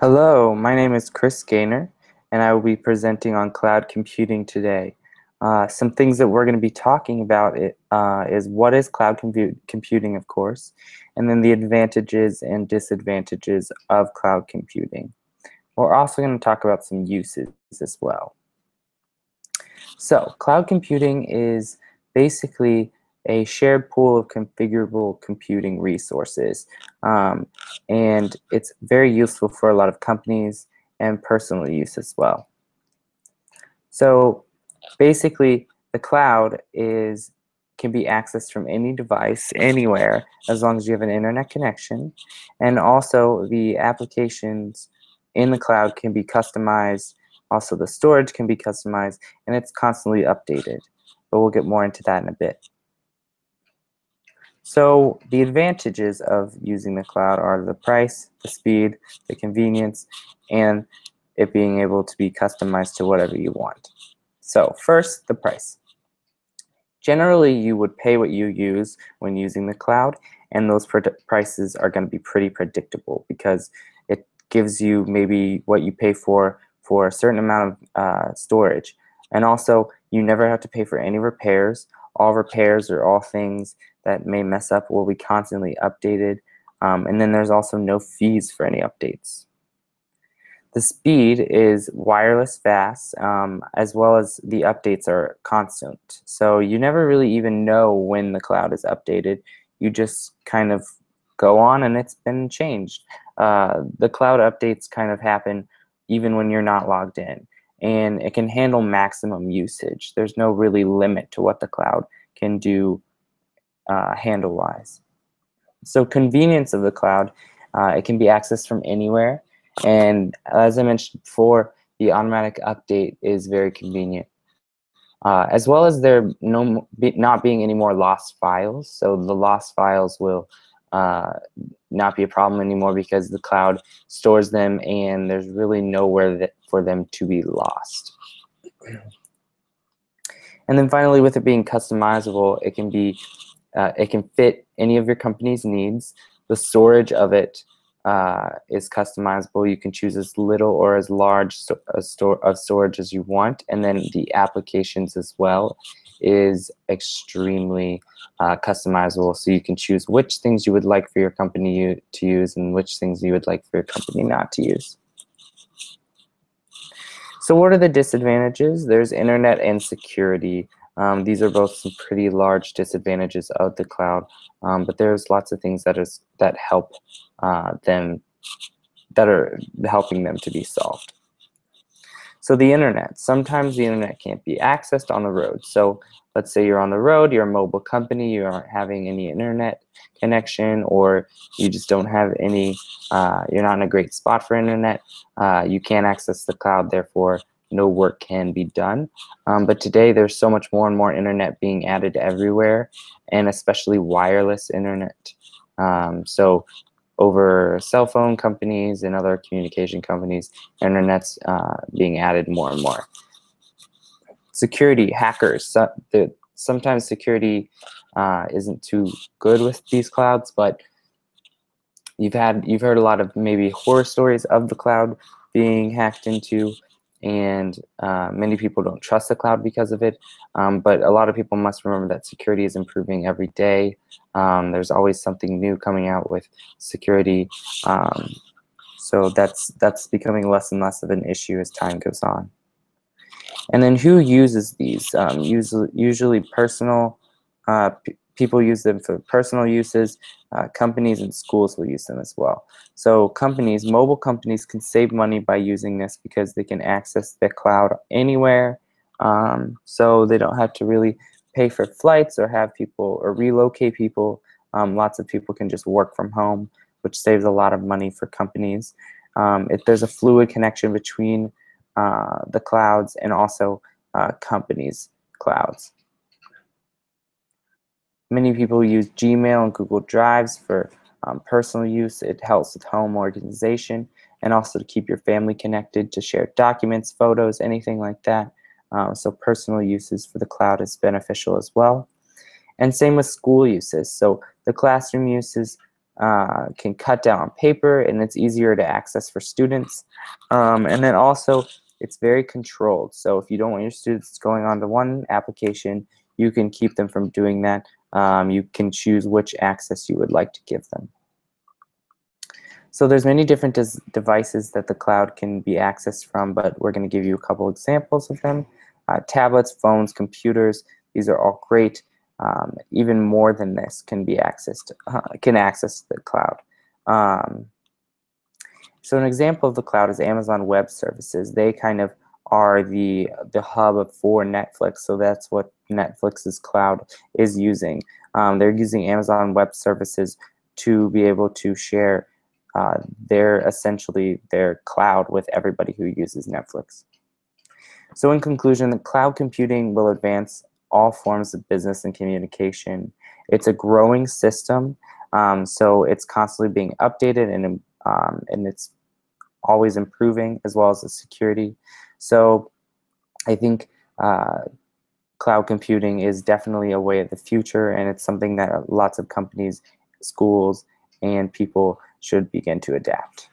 Hello, my name is Chris Gaynor, and I will be presenting on cloud computing today. Some things that we're going to be talking about is what is cloud computing, of course, and then the advantages and disadvantages of cloud computing. We're also going to talk about some uses as well. So, cloud computing is basically a shared pool of configurable computing resources. Um, and it's very useful for a lot of companies and personal use as well. So basically, the cloud can be accessed from any device, anywhere, as long as you have an internet connection. And also, the applications in the cloud can be customized. Also, the storage can be customized, and it's constantly updated. But we'll get more into that in a bit. So the advantages of using the cloud are the price, the speed, the convenience, and it being able to be customized to whatever you want. So first, the price. Generally, you would pay what you use when using the cloud, and those prices are going to be pretty predictable because it gives you maybe what you pay for a certain amount of storage. And also, you never have to pay for any repairs. All repairs or all things that may mess up will be constantly updated. And then there's also no fees for any updates. The speed is wireless fast, as well as the updates are constant. So you never really even know when the cloud is updated. You just kind of go on and it's been changed. The cloud updates kind of happen even when you're not logged in. And it can handle maximum usage. There's no really limit to what the cloud can do handle-wise. So convenience of the cloud, it can be accessed from anywhere. And as I mentioned before, the automatic update is very convenient. As well as there not being any more lost files. So the lost files will not be a problem anymore because the cloud stores them and there's really nowhere for them to be lost. And then finally, with it being customizable, it can fit any of your company's needs. The storage of it is customizable. You can choose as little or as large of storage as you want, and then the applications as well is extremely customizable. So you can choose which things you would like for your company to use and which things you would like for your company not to use. So what are the disadvantages? There's internet and security. These are both some pretty large disadvantages of the cloud, but there's lots of things that help them, that are helping them to be solved. So the internet. Sometimes the internet can't be accessed on the road. So let's say you're on the road, you're a mobile company, you aren't having any internet connection, or you just don't have any, you're not in a great spot for internet, you can't access the cloud, therefore no work can be done. But today there's so much more and more internet being added everywhere, and especially wireless internet. So over cell phone companies and other communication companies, internet's being added more and more. Security, hackers. Sometimes security isn't too good with these clouds, but you've heard a lot of maybe horror stories of the cloud being hacked into, and many people don't trust the cloud because of it. But a lot of people must remember that security is improving every day. There's always something new coming out with security. So that's becoming less and less of an issue as time goes on. And then who uses these? Usually personal people use them for personal uses. Companies and schools will use them as well. So companies, mobile companies, can save money by using this because they can access the cloud anywhere. So they don't have to really pay for flights or have people or relocate people. Lots of people can just work from home, which saves a lot of money for companies. If there's a fluid connection between the clouds and also companies' clouds. Many people use Gmail and Google Drives for personal use. It helps with home organization and also to keep your family connected, to share documents, photos, anything like that. So personal uses for the cloud is beneficial as well. And same with school uses. So the classroom uses, can cut down on paper, and it's easier to access for students. And then also, it's very controlled. So if you don't want your students going on to one application, you can keep them from doing that. You can choose which access you would like to give them. So there's many different devices that the cloud can be accessed from, but we're going to give you a couple examples of them. Tablets, phones, computers, these are all great. Even more than this can be accessed, can access the cloud. So an example of the cloud is Amazon Web Services. They kind of are the hub for Netflix, so that's what Netflix's cloud is using. They're using Amazon Web Services to be able to share essentially their cloud with everybody who uses Netflix. So in conclusion, the cloud computing will advance all forms of business and communication. It's a growing system, so it's constantly being updated, and it's always improving, as well as the security. So I think cloud computing is definitely a way of the future, and it's something that lots of companies, schools, and people should begin to adapt.